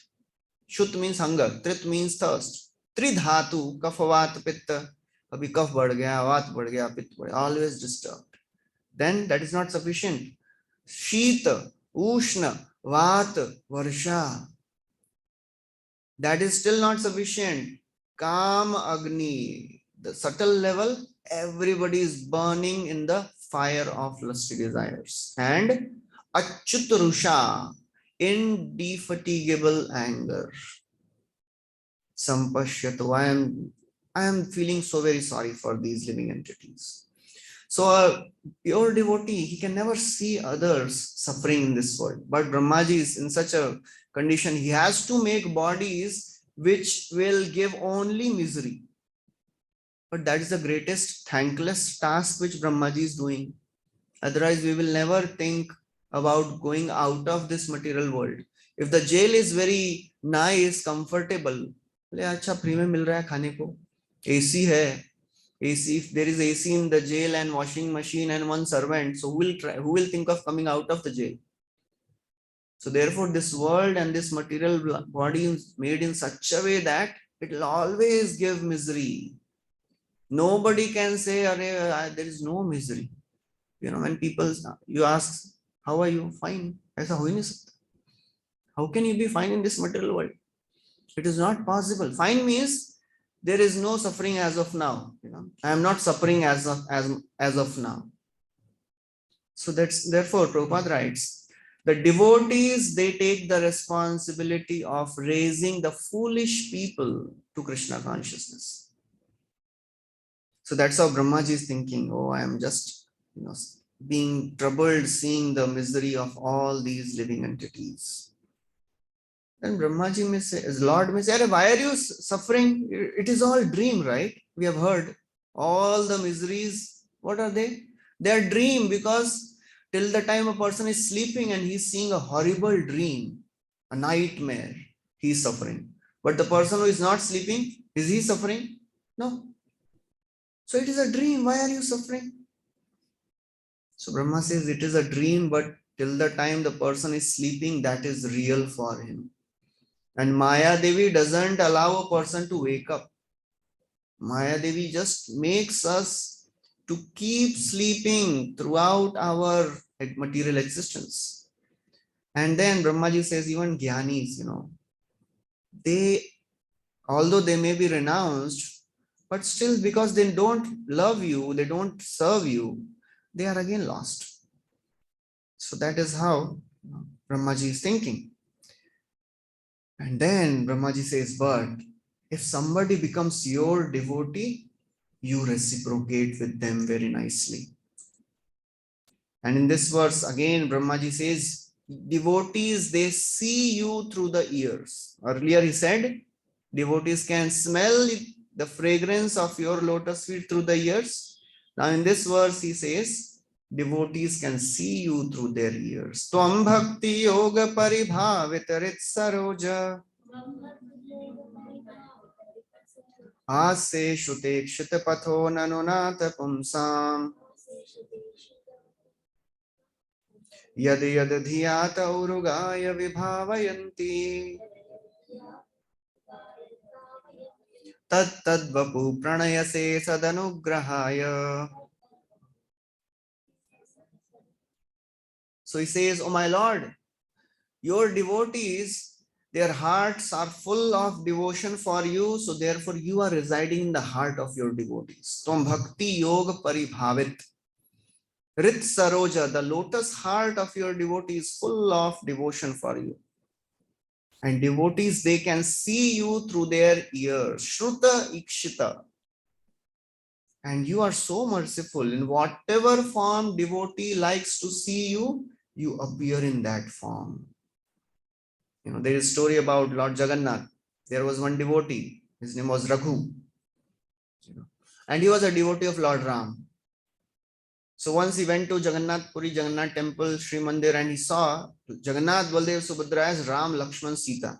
Shut means hunger, trit means thirst. Tridhatu, kaf, vat, pitta. Abhi kaf बढ़ गया, वात बढ़ गया, पित्त बढ़ गया, always disturbed. Then that is not sufficient. Shita, Ushna, Vata, Varsha. That is still not sufficient. Kam Agni, the subtle level, everybody is burning in the fire of lusty desires. And Achyutarusha, indefatigable anger. Sampashyato, I am feeling so very sorry for these living entities. So a pure devotee, he can never see others suffering in this world. But Brahmaji is in such a condition, he has to make bodies which will give only misery. But that is the greatest thankless task which Brahmaji is doing. Otherwise, we will never think about going out of this material world. If the jail is very nice, comfortable, अच्छा free में मिल रहा है खाने को, AC है, AC, if there is AC in the jail and washing machine and one servant, so who will think of coming out of the jail? So therefore, this world and this material body is made in such a way that it will always give misery. Nobody can say, there is no misery. when people, you ask, how are you? Fine. ऐसा हो ही नहीं सकता. How can you be fine in this material world? It is not possible. Fine means there is no suffering as of now. I am not suffering as of now. So that's therefore Prabhupada writes, the devotees, they take the responsibility of raising the foolish people to Krishna consciousness. So that's how Brahmaji is thinking. Oh, I am just being troubled, seeing the misery of all these living entities. Then Brahmaji may say, as Lord may say, why are you suffering? It is all dream, right? We have heard all the miseries. What are they? They are dream, because till the time a person is sleeping and he's seeing a horrible dream, a nightmare, he is suffering. But the person who is not sleeping, is he suffering? No. So it is a dream. Why are you suffering? So Brahma says it is a dream, but till the time the person is sleeping, that is real for him. And Maya Devi doesn't allow a person to wake up. Maya Devi just makes us to keep sleeping throughout our material existence. And then Brahmaji says even Gyanis, they, although they may be renounced, but still because they don't love you, they don't serve you, they are again lost. So that is how Brahmaji is thinking. And then Brahmaji says, but if somebody becomes your devotee, you reciprocate with them very nicely. And in this verse, again, Brahmaji says, devotees, they see you through the ears. Earlier he said, devotees can smell the fragrance of your lotus feet through the ears. Now in this verse, he says, devotees can see you through their ears. Tvam bhakti yoga paribhavitarit saroja ase shute kshita patho nanunata pumsam yad yad dhiyata urugaya vibhavayanti tad tad vapu pranayase sadanugrahaya. So he says, oh my Lord, your devotees, their hearts are full of devotion for you, so therefore you are residing in the heart of your devotees. Tvam bhakti yoga paribhavit. Rit saroja, the lotus heart of your devotee is full of devotion for you. And devotees, they can see you through their ears. Shruta ikshita. And you are so merciful. In whatever form devotee likes to see you, you appear in that form. There is a story about Lord Jagannath. There was one devotee. His name was Raghu. And he was a devotee of Lord Ram. So once he went to Jagannath Puri, Jagannath temple, Sri Mandir, and he saw Jagannath, Baldev, Subhadra as Ram, Lakshman, Sita.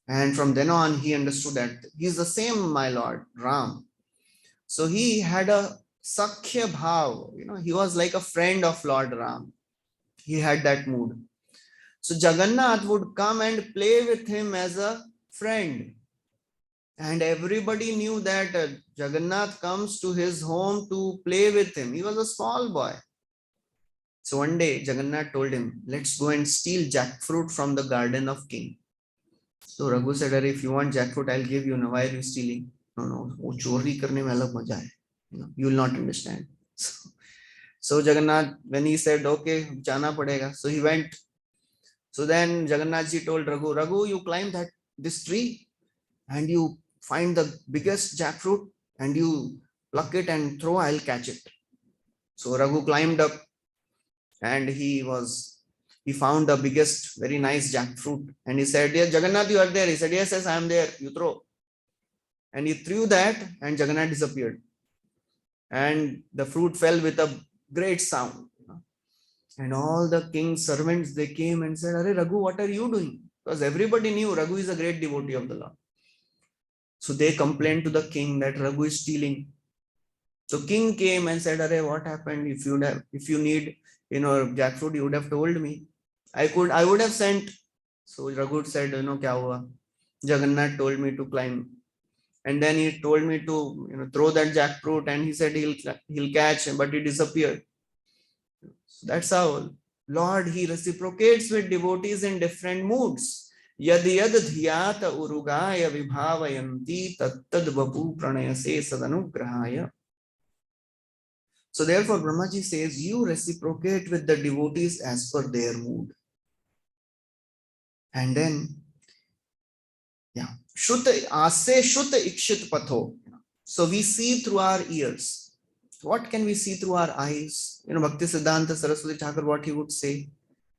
And from then on, he understood that he is the same, my Lord, Ram. So he had a Sakhya Bhav. He was like a friend of Lord Ram. He had that mood. So Jagannath would come and play with him as a friend. And everybody knew that Jagannath comes to his home to play with him. He was a small boy. So one day Jagannath told him, let's go and steal jackfruit from the garden of king. So Raghu said, if you want jackfruit, I'll give you. Now, why are you stealing? No, wo chori karne mein alag maja hai. You will not understand. So Jagannath, when he said, okay, jana padega. So he went. So then Jagannath ji told Raghu, you climb this tree and you find the biggest jackfruit and you pluck it and throw, I'll catch it. So Raghu climbed up and he found the biggest, very nice jackfruit. And he said, yes, Jagannath, you are there. He said, yes, I am there. You throw. And he threw that and Jagannath disappeared. And the fruit fell with a great sound. And all the king's servants, they came and said, Arey Raghu, what are you doing? Because everybody knew Raghu is a great devotee of the Lord. So they complained to the king that Raghu is stealing. So king came and said, Arey, what happened? If you need, jackfruit, you would have told me. I would have sent. So Raghu said, kya hua? Jagannath told me to climb. And then he told me to, throw that jackfruit, and he said he'll catch, but he disappeared. So that's how Lord, he reciprocates with devotees in different moods. Yad yad dhyata urugaya vibhavayanti tattad vapu pranayase sadanugrahaya. So therefore, Brahmaji says, you reciprocate with the devotees as per their mood. And then, yeah, Shuta ase Shuta ikshit patho. So we see through our ears. What can we see through our eyes? Bhakti Siddhanta Saraswati Thakur, what he would say.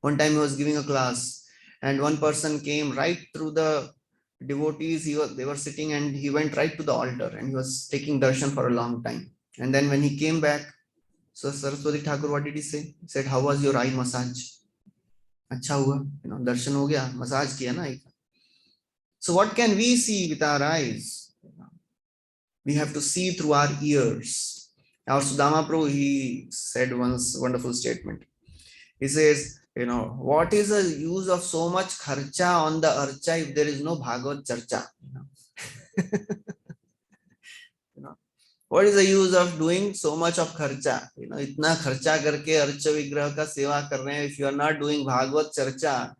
One time he was giving a class, and one person came right through the devotees. They were sitting, and he went right to the altar, and he was taking darshan for a long time. And then when he came back, so Saraswati Thakur, what did he say? He said, "How was your eye massage?" अच्छा हुआ, darshan हो गया, massage किया ना. So what can we see with our eyes? We have to see through our ears. Our Sudama Prabhu, he said once wonderful statement. He says, what is the use of so much kharcha on the archa if there is no Bhagavad Charcha? What is the use of doing so much of kharcha? Itna kharcha karke archa vigrah ka seva kar rahe hain. If you are not doing Bhagavad Charcha,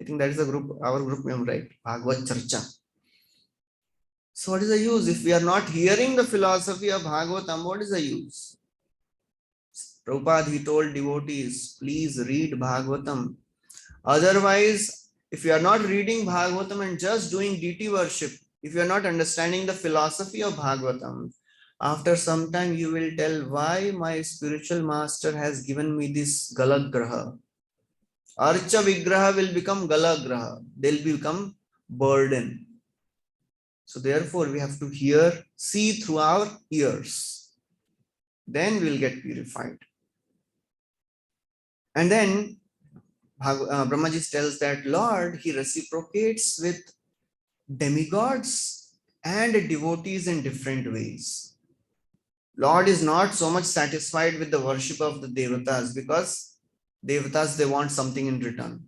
I think that is our group name, right? Bhagavad Charcha. So what is the use? If we are not hearing the philosophy of Bhagavatam, what is the use? Prabhupada, he told devotees, please read Bhagavatam. Otherwise, if you are not reading Bhagavatam and just doing deity worship, if you are not understanding the philosophy of Bhagavatam, after some time you will tell why my spiritual master has given me this Galagraha. Archa Vigraha will become Galagraha. They'll become burden. So therefore, we have to see through our ears. Then we'll get purified. And then Brahmaji tells that Lord, he reciprocates with demigods and devotees in different ways. Lord is not so much satisfied with the worship of the devatas because devatas, they want something in return.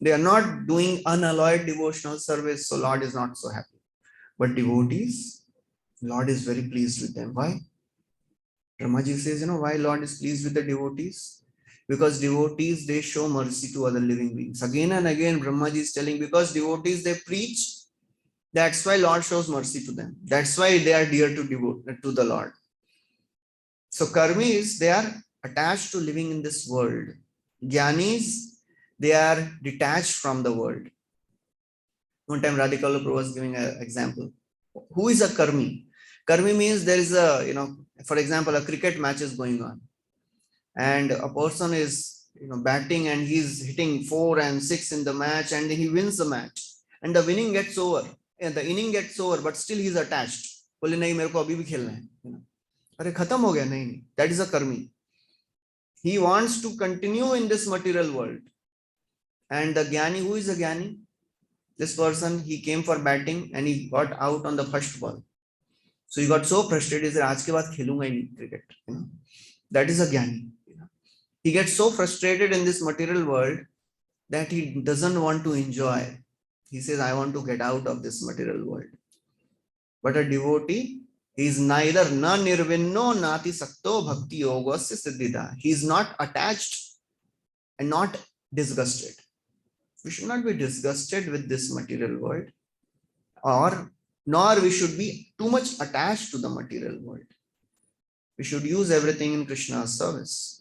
They are not doing unalloyed devotional service, so Lord is not so happy. But devotees, Lord is very pleased with them. Why? Brahmaji says, why Lord is pleased with the devotees? Because devotees, they show mercy to other living beings. Again and again, Brahmaji is telling, because devotees, they preach, that's why Lord shows mercy to them. That's why they are dear to the Lord. So karmis, they are attached to living in this world. Jnanis, they are detached from the world. One time Radhikala Prabhu was giving an example. Who is a karmi? Karmi means there is for example, a cricket match is going on. And a person is batting and he's hitting 4 and 6 in the match, and he wins the match. And the winning gets over. And the inning gets over, but still he's attached. बोले नहीं मेरे को अभी भी खेलना है. अरे खत्म हो गया. नहीं. That is a karmi. He wants to continue in this material world. And the jnani, who is a jnani? This person, he came for batting and he got out on the first ball. So he got so frustrated. He said, आज के बाद खेलूंगा ही नहीं cricket. That is a jnani. He gets so frustrated in this material world that he doesn't want to enjoy. He says, I want to get out of this material world. But a devotee, he is neither na nirvinno nati sakto bhakti yogasya siddhida. He is not attached and not disgusted. We should not be disgusted with this material world, nor we should be too much attached to the material world. We should use everything in Krishna's service.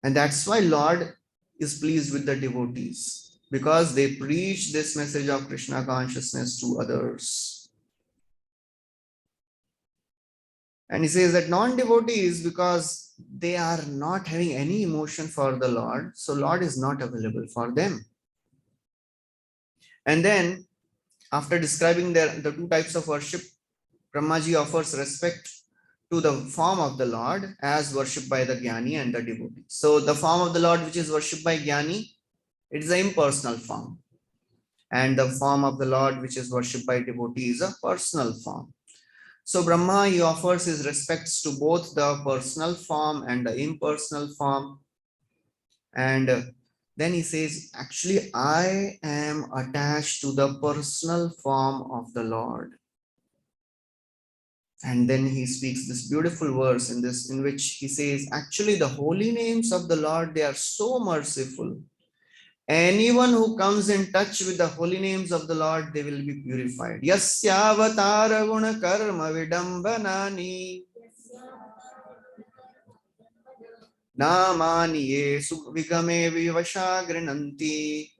And that's why Lord is pleased with the devotees, because they preach this message of Krishna consciousness to others. And he says that non-devotees, because they are not having any emotion for the Lord, so Lord is not available for them. And then, after describing the two types of worship, Brahmaji offers respect to the form of the Lord as worshipped by the Jnani and the devotee. So the form of the Lord which is worshipped by Jnani, it is an impersonal form. And the form of the Lord which is worshipped by devotee is a personal form. So Brahma, he offers his respects to both the personal form and the impersonal form. And then he says, actually, I am attached to the personal form of the Lord. And then he speaks this beautiful verse in which he says, actually the holy names of the Lord, they are so merciful. Anyone who comes in touch with the holy names of the Lord, they will be purified. Yasyavatara guna karma vidambanani namani ye suvigame vivasha grinanti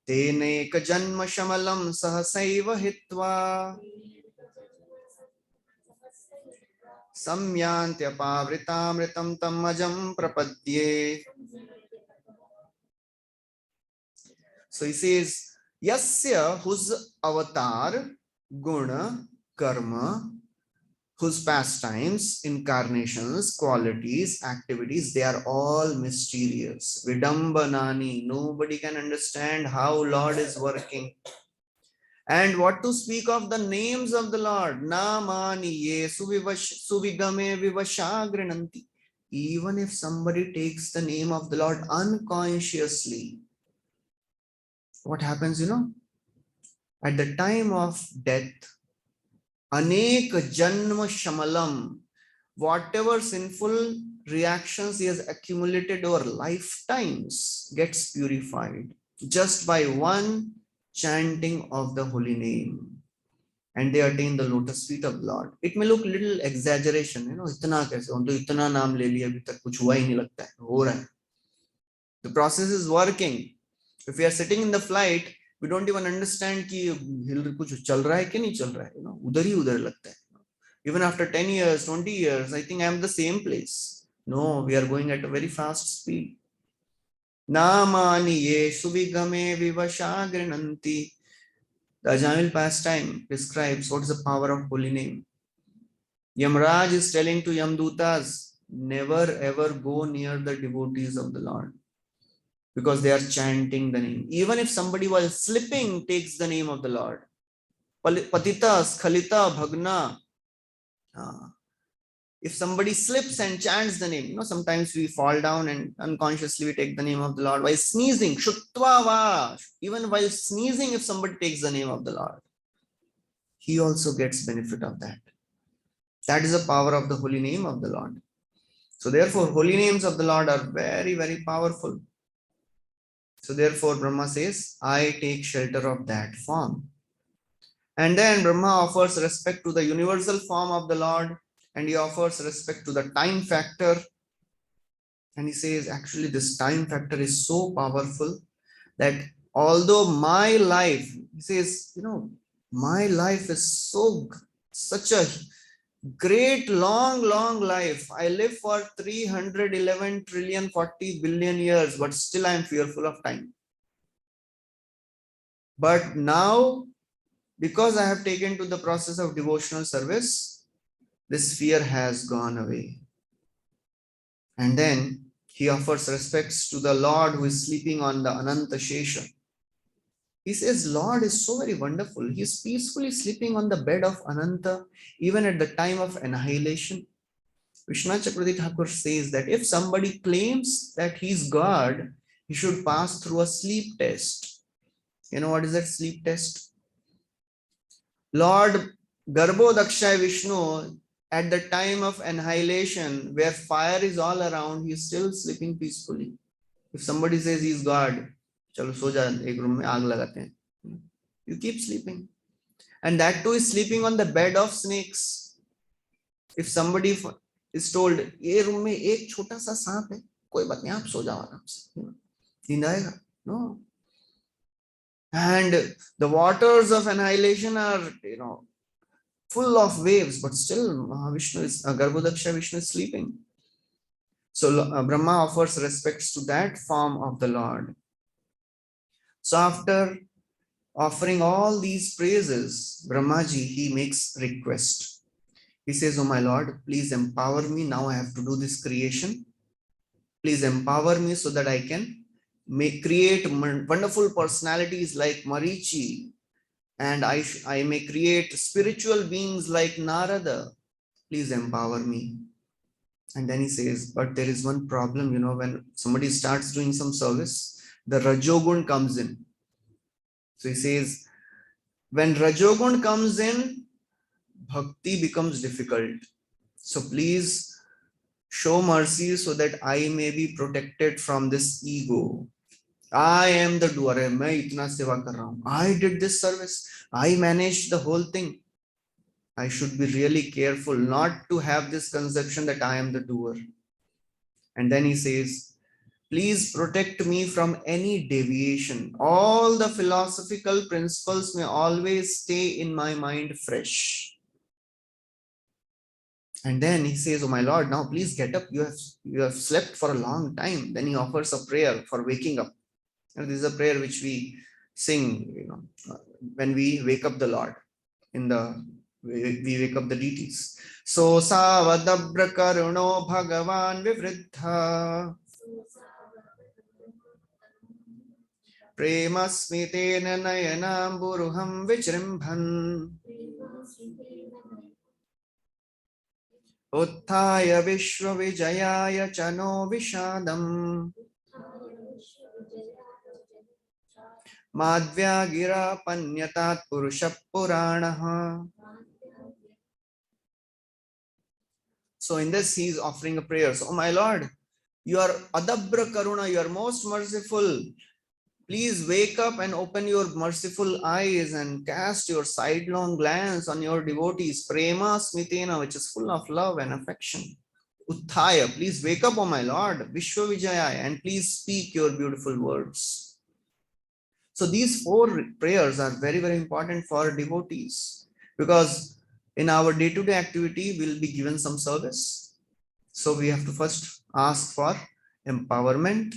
tene ka janma shamalam sahasaiva hitva samyantyapavritamritam tamajam prapadye. So he says, Yasya, whose avatar, guna, karma, whose pastimes, incarnations, qualities, activities, they are all mysterious. Vidambanani, nobody can understand how Lord is working. And what to speak of the names of the Lord? Namani ye suvigame vivashagrinanti. Even if somebody takes the name of the Lord unconsciously, what happens, at the time of death, anek janma shamalam, whatever sinful reactions he has accumulated over lifetimes gets purified just by one chanting of the holy name, and they attain the lotus feet of the Lord. It may look little exaggeration, itna kaise, तो इतना नाम ले लिया अभी तक कुछ हुआ ही नहीं लगता है, हो रहा है. The process is working. If we are sitting in the flight, we don't even understand कि कुछ चल रहा है कि नहीं चल रहा है, उधर ही उधर लगता है. Even after 10 years, 20 years, I think I am the same place. No, we are going at a very fast speed. Namani ye suvigame vivashagrinanti. The Ajamil pastime describes what is the power of holy name. Yamraj is telling to Yamdutas, never ever go near the devotees of the Lord, because they are chanting the name. Even if somebody while sleeping takes the name of the Lord, patita, skhalita, bhagna, if somebody slips and chants the name, sometimes we fall down and unconsciously we take the name of the Lord. While sneezing, shutva va, even while sneezing, if somebody takes the name of the Lord, he also gets benefit of that. That is the power of the holy name of the Lord. So therefore, holy names of the Lord are very, very powerful. So therefore, Brahma says, I take shelter of that form. And then Brahma offers respect to the universal form of the Lord, and he offers respect to the time factor. And he says, actually, this time factor is so powerful that although my life, he says, my life is such a great, long life. I live for 311 trillion 40 billion years, but still I am fearful of time. But now, because I have taken to the process of devotional service, this fear has gone away. And then he offers respects to the Lord who is sleeping on the Ananta Shesha. He says, Lord is so very wonderful. He is peacefully sleeping on the bed of Ananta, even at the time of annihilation. Vishnu Chakravarti Thakur says that if somebody claims that he is God, he should pass through a sleep test. You know what is that sleep test? Lord Garbhodakshay Vishnu, at the time of annihilation, where fire is all around, he is still sleeping peacefully. If somebody says he is God, chalo so ja, ek room mein aag lagate hain. You keep sleeping. And that too is sleeping on the bed of snakes. If somebody is told, ye room mein ek chota sa saap hai, koi baat nahi, aap so jao aaram se. Neend aayega? No. And the waters of annihilation are, full of waves, but still Garbhodaksha Vishnu is sleeping. So Brahma offers respects to that form of the Lord. So after offering all these praises, Brahmaji, he makes request. He says, oh my Lord, please empower me. Now I have to do this creation. Please empower me so that I can create wonderful personalities like Marichi, and I may create spiritual beings like Narada. Please empower me. And then he says, but there is one problem, when somebody starts doing some service, the Rajogun comes in. So he says, When Rajogun comes in, bhakti becomes difficult. So please show mercy so that I may be protected from this ego. I am the doer. मैं इतना सेवा कर रहा हूँ. I did this service. I managed the whole thing. I should be really careful not to have this conception that I am the doer. And then he says, please protect me from any deviation. All the philosophical principles may always stay in my mind fresh. And then he says, oh my Lord, now please get up. You have slept for a long time. Then he offers a prayer for waking up. And this is a prayer which we sing, when we wake up the Lord. We wake up the deities. So savadabra karuno bhagavan vivriddha premasmitena nayanam buruham vichrimbhan utthaya vishwa vijayaya chano vishadam madhya gira panyatat purusha puranaha. So in this, he is offering a prayer. So, oh my Lord, you are Adabra Karuna, you are most merciful. Please wake up and open your merciful eyes and cast your sidelong glance on your devotees. Prema Smitena, which is full of love and affection. Utthaya, please wake up, oh my Lord. Vishwa Vijaya, and please speak your beautiful words. So these four prayers are very, very important for devotees, because in our day-to-day activity, we'll be given some service. So we have to first ask for empowerment,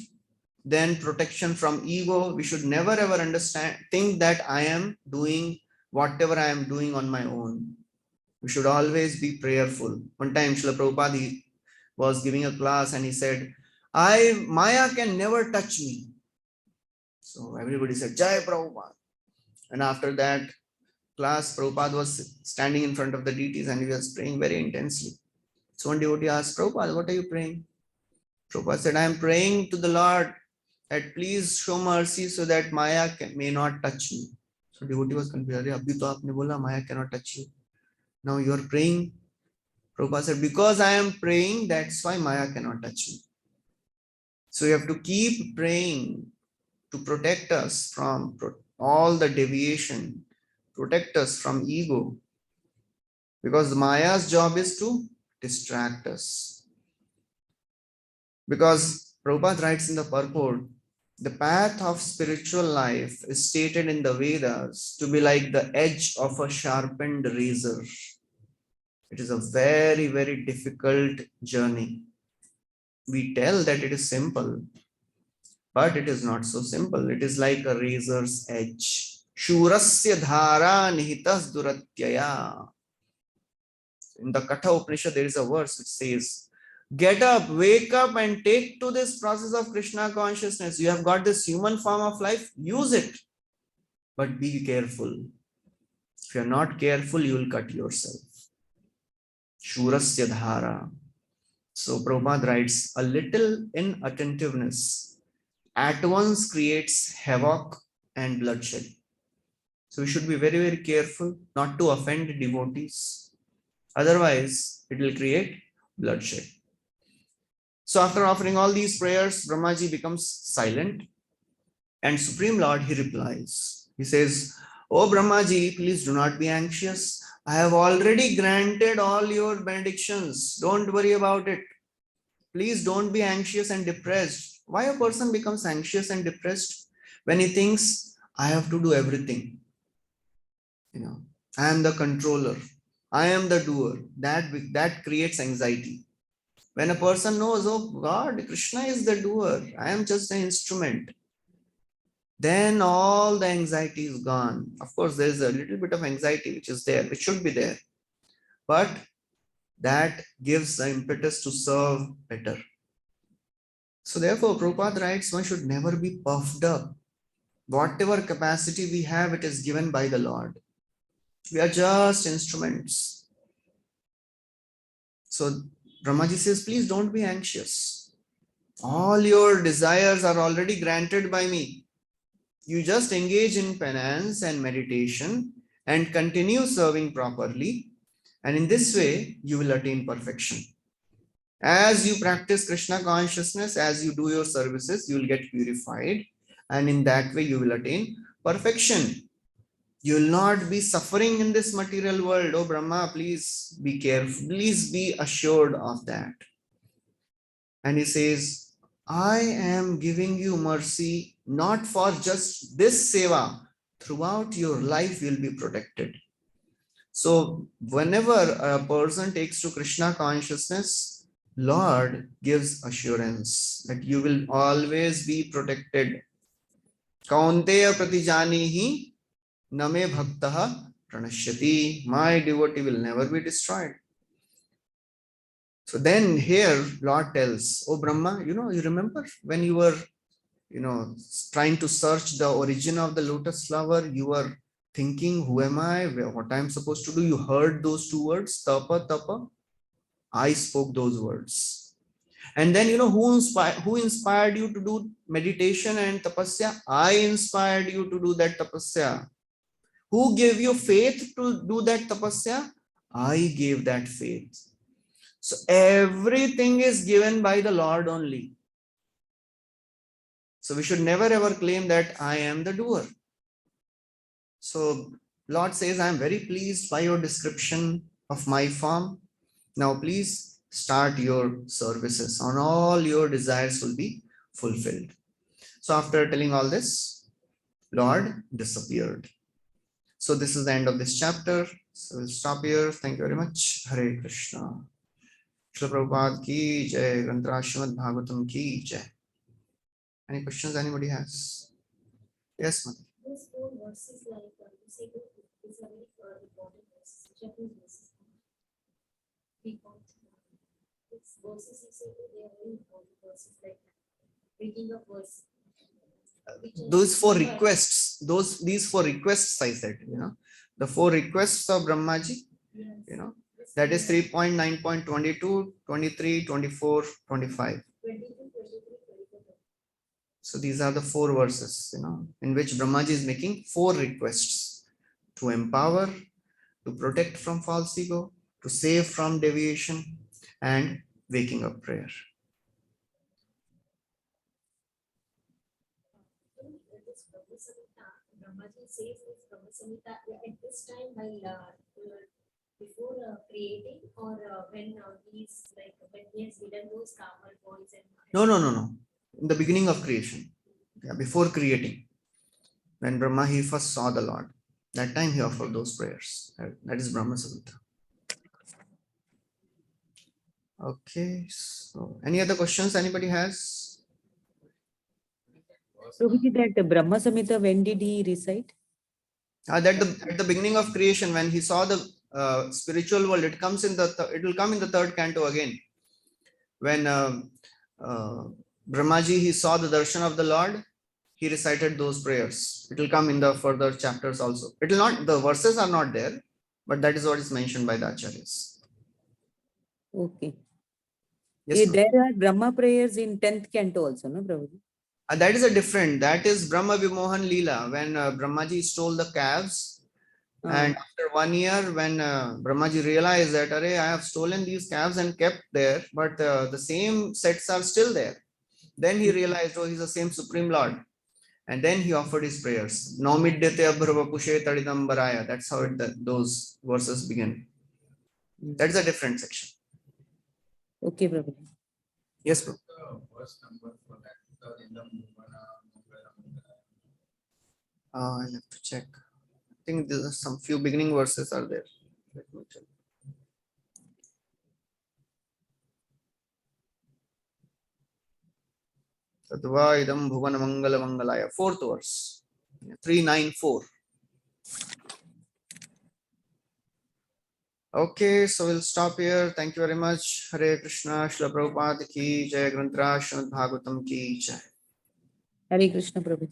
then protection from ego. We should never ever think that I am doing whatever I am doing on my own. We should always be prayerful. One time, Srila Prabhupada was giving a class and he said, Maya can never touch me. So everybody said, Jai Prabhupada. And after that class, Prabhupada was standing in front of the deities and he was praying very intensely. So one devotee asked, Prabhupada, what are you praying? Prabhupada said, I am praying to the Lord that please show mercy so that Maya may not touch me. So devotee was confused. Abhi to aapne bola Maya cannot touch you. Now you are praying. Prabhupada said, because I am praying, that's why Maya cannot touch me. So you have to keep praying to protect us from all the deviation, protect us from ego, because Maya's job is to distract us. Because Prabhupada writes in the purport, the path of spiritual life is stated in the Vedas to be like the edge of a sharpened razor. It is a very, very difficult journey. We tell that it is simple, but it is not so simple. It is like a razor's edge. Shurasya dhara nihitas duratyaya. In the Katha Upanishad, there is a verse which says, get up, wake up and take to this process of Krishna consciousness. You have got this human form of life, use it. But be careful. If you are not careful, you will cut yourself. Shurasya dhara. So Prabhupada writes, a little inattentiveness at once creates havoc and bloodshed. So we should be very, very careful not to offend devotees. Otherwise, it will create bloodshed. So after offering all these prayers, Brahmaji becomes silent, and Supreme Lord, he replies. He says, oh Brahmaji, please do not be anxious. I have already granted all your benedictions. Don't worry about it. Please don't be anxious and depressed. Why a person becomes anxious and depressed? When he thinks, I have to do everything. I am the controller. I am the doer. That creates anxiety. When a person knows, oh God, Krishna is the doer, I am just an instrument, then all the anxiety is gone. Of course, there is a little bit of anxiety which is there, which should be there, but that gives the impetus to serve better. So therefore, Prabhupada writes, one should never be puffed up. Whatever capacity we have, it is given by the Lord. We are just instruments. So Brahmaji says, please don't be anxious. All your desires are already granted by me. You just engage in penance and meditation and continue serving properly. And in this way, you will attain perfection. As you practice Krishna consciousness, as you do your services, you will get purified. And in that way, you will attain perfection. You will not be suffering in this material world. Oh Brahma, please be careful. Please be assured of that. And he says, I am giving you mercy, not for just this seva. Throughout your life, you'll be protected. So whenever a person takes to Krishna consciousness, Lord gives assurance that you will always be protected. Kaunteya pratijanihi name bhaktaha pranashyati. My devotee will never be destroyed. So then here Lord tells, oh Brahma, you remember when you were, trying to search the origin of the lotus flower, you were thinking, who am I, what I'm supposed to do? You heard those two words, tapa, tapa. I spoke those words. And then, who inspired you to do meditation and tapasya? I inspired you to do that tapasya. Who gave you faith to do that tapasya? I gave that faith. So everything is given by the Lord only. So we should never ever claim that I am the doer. So Lord says, I am very pleased by your description of my form. Now please start your services, and all your desires will be fulfilled. So after telling all this, Lord disappeared. So this is the end of this chapter. So we'll stop here. Thank you very much. Hare Krishna. Srila Prabhupada ki jai. Srimad Bhagavatam ki jai. Any questions anybody has? Yes, ma'am. Those four verses, like you say, these are very important verses, Japanese verses. Because these verses, you say, they are very important verses, like reading a verse. Those four requests, these four requests I said, the four requests of Brahmaji, Yes. that is 3.9.22, 23, 24, 25. 22, 23, 24. So these are the four verses, in which Brahmaji is making four requests: to empower, to protect from false ego, to save from deviation, and waking up prayer. This Brahma Samhita, Brahmaji says this Brahma Samhita at this time while before creating, or when he's like when he has hidden those camel boys and No. In the beginning of creation, before creating, when Brahma he first saw the Lord, that time he offered those prayers. That is Brahma Samhita. Okay, so any other questions anybody has? Prabhuji, that Brahma Samhita, when did he recite? At the beginning of creation, when he saw the spiritual world, it will come in the third canto again. When Brahmaji he saw the darshan of the Lord, he recited those prayers. It will come in the further chapters also. It will not, the verses are not there, but that is what is mentioned by the acharyas. Okay. Yes, There are Brahma prayers in 10th canto also, no, Prabhuji? that is a different, that is Brahma Vimohan Leela, when Brahmaji stole the calves. And after 1 year, when Brahmaji realized that, I have stolen these calves and kept there, but the same sets are still there. Then he realized, he's the same Supreme Lord. And then he offered his prayers. Naumidyate abhrava pushe tadidambaraya. That's how those verses begin. That is a different section. Okay, Prabhuji. Yes, bro. I'll have to check. I think there are some few beginning verses are there. Let me check. Tadva idam bhuvana mangala mangalaya. Fourth verse. 394. Okay, so we'll stop here. Thank you very much. Hare Krishna, Srila Prabhupada ki jai, Granth Srimad Bhagavatam ki jai. Hare Krishna, Prabhuji.